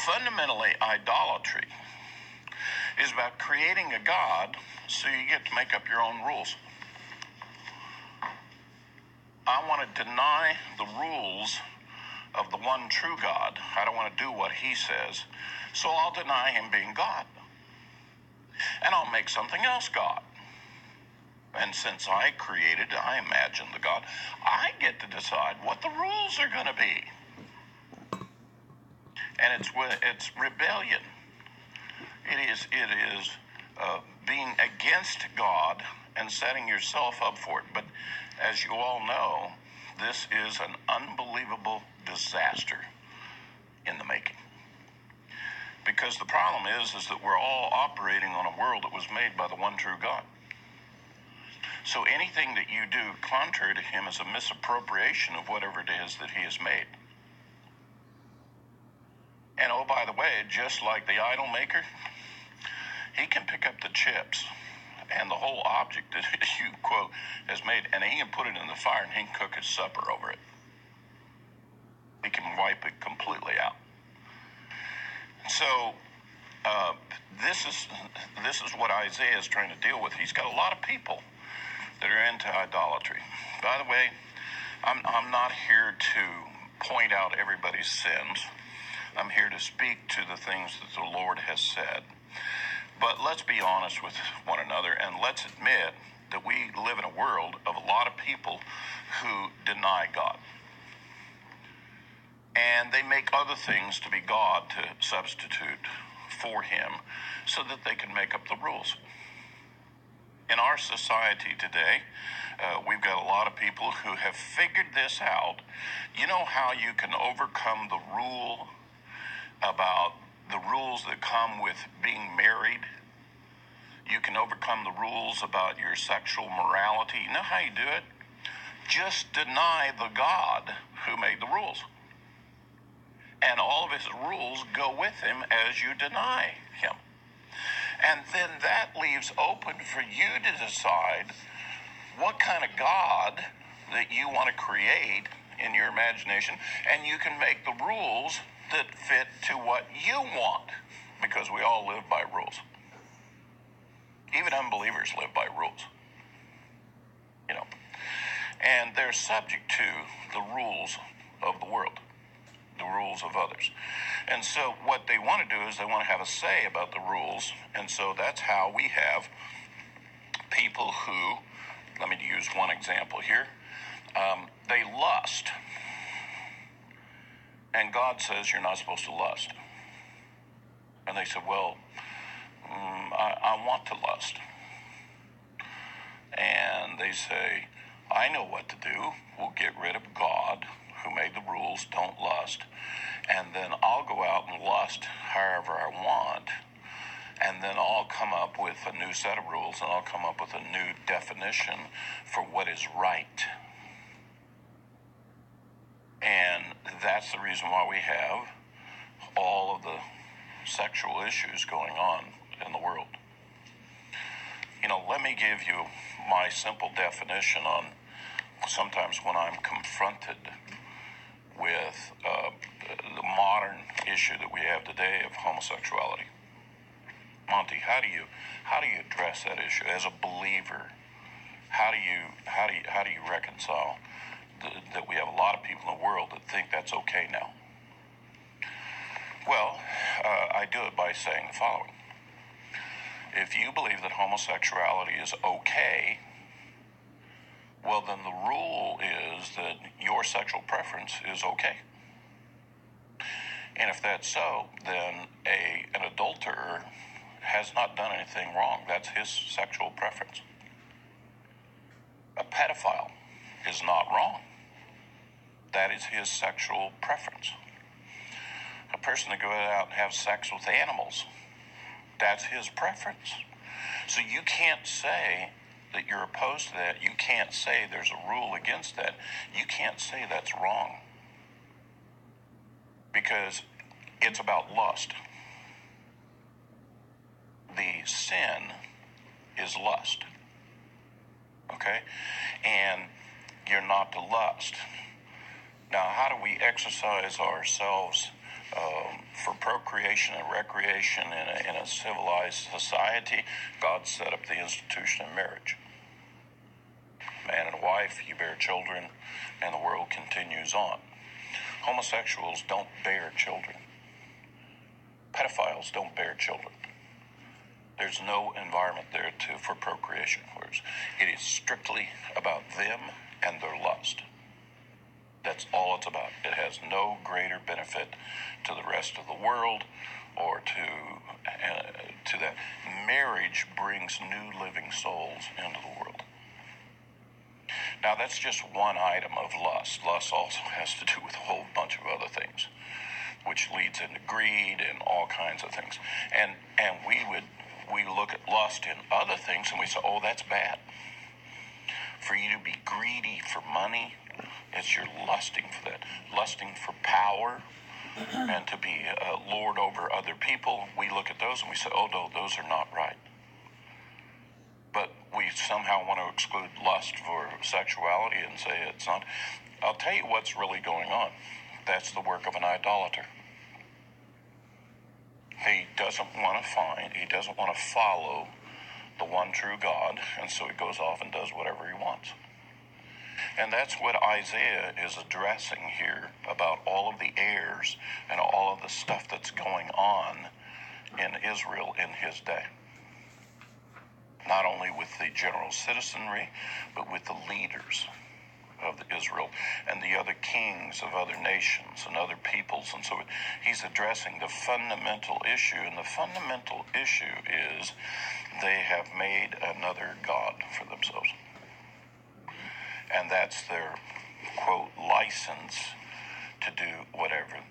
Fundamentally, idolatry is about creating a God so you get to make up your own rules. I want to deny the rules of the one true God. I don't want to do what he says, so I'll deny him being God. And I'll make something else God. And since I imagine the God, I get to decide what the rules are going to be. And it's rebellion. It is being against God and setting yourself up for it. But as you all know, this is an unbelievable disaster in the making. Because the problem is that we're all operating on a world that was made by the one true God. So anything that you do contrary to him is a misappropriation of whatever it is that he has made. And oh, by the way, just like the idol maker, he can pick up the chips and the whole object that you, quote, has made, and he can put it in the fire and he can cook his supper over it. He can wipe it completely out. So this is what Isaiah is trying to deal with. He's got a lot of people that are into idolatry. By the way, I'm not here to point out everybody's sins. I'm here to speak to the things that the Lord has said. But let's be honest with one another, and let's admit that we live in a world of a lot of people who deny God. And they make other things to be God to substitute for him so that they can make up the rules. In our society today, we've got a lot of people who have figured this out. You know how you can overcome the rule about the rules that come with being married? You can overcome the rules about your sexual morality. You know how you do it? Just deny the God who made the rules. And all of his rules go with him as you deny him. And then that leaves open for you to decide what kind of God that you want to create in your imagination, and you can make the rules that fit to what you want, because we all live by rules. Even unbelievers live by rules, and they're subject to the rules of the world, the rules of others. And so what they want to do is they want to have a say about the rules. And so that's how we have people who, let me use one example here, they lust. And God says you're not supposed to lust. And they said, well, I want to lust. And they say, I know what to do. We'll get rid of God, who made the rules, don't lust. And then I'll go out and lust however I want. And then I'll come up with a new set of rules, and I'll come up with a new definition for what is right. And that's the reason why we have all of the sexual issues going on in the world. Let me give you my simple definition on sometimes when I'm confronted with the modern issue that we have today of homosexuality. Monty, how do you address that issue as a believer? How do you reconcile that we have a lot of people in the world that think that's okay now? Well, I do it by saying the following. If you believe that homosexuality is okay, well, then the rule is that your sexual preference is okay. And if that's so, then an adulterer has not done anything wrong. That's his sexual preference. A pedophile is not wrong. That is his sexual preference. A person that goes out and has sex with animals, that's his preference. So you can't say that you're opposed to that. You can't say there's a rule against that. You can't say that's wrong, because it's about lust. The sin is lust. Okay? And you're not to lust. Now, how do we exercise ourselves For procreation and recreation in a civilized society, God set up the institution of marriage. Man and wife, you bear children, and the world continues on. Homosexuals don't bear children. Pedophiles don't bear children. There's no environment there for procreation. Whereas it is strictly about them and their lust. That's all it's about. It has no greater benefit to the rest of the world or to that. Marriage brings new living souls into the world. Now, that's just one item of lust. Lust also has to do with a whole bunch of other things, which leads into greed and all kinds of things. And we look at lust in other things and we say, oh, that's bad. For you to be greedy for money, it's you're lusting for that. Lusting for power and to be lord over other people, we look at those and we say, oh, no, those are not right. But we somehow want to exclude lust for sexuality and say it's not. I'll tell you what's really going on. That's the work of an idolater. He doesn't want to follow the one true God, and so he goes off and does whatever he wants. And that's what Isaiah is addressing here about all of the errors and all of the stuff that's going on in Israel in his day. Not only with the general citizenry, but with the leaders of Israel and the other kings of other nations and other peoples. And so he's addressing the fundamental issue. And the fundamental issue is they have made another god for themselves. And that's their, quote, license to do whatever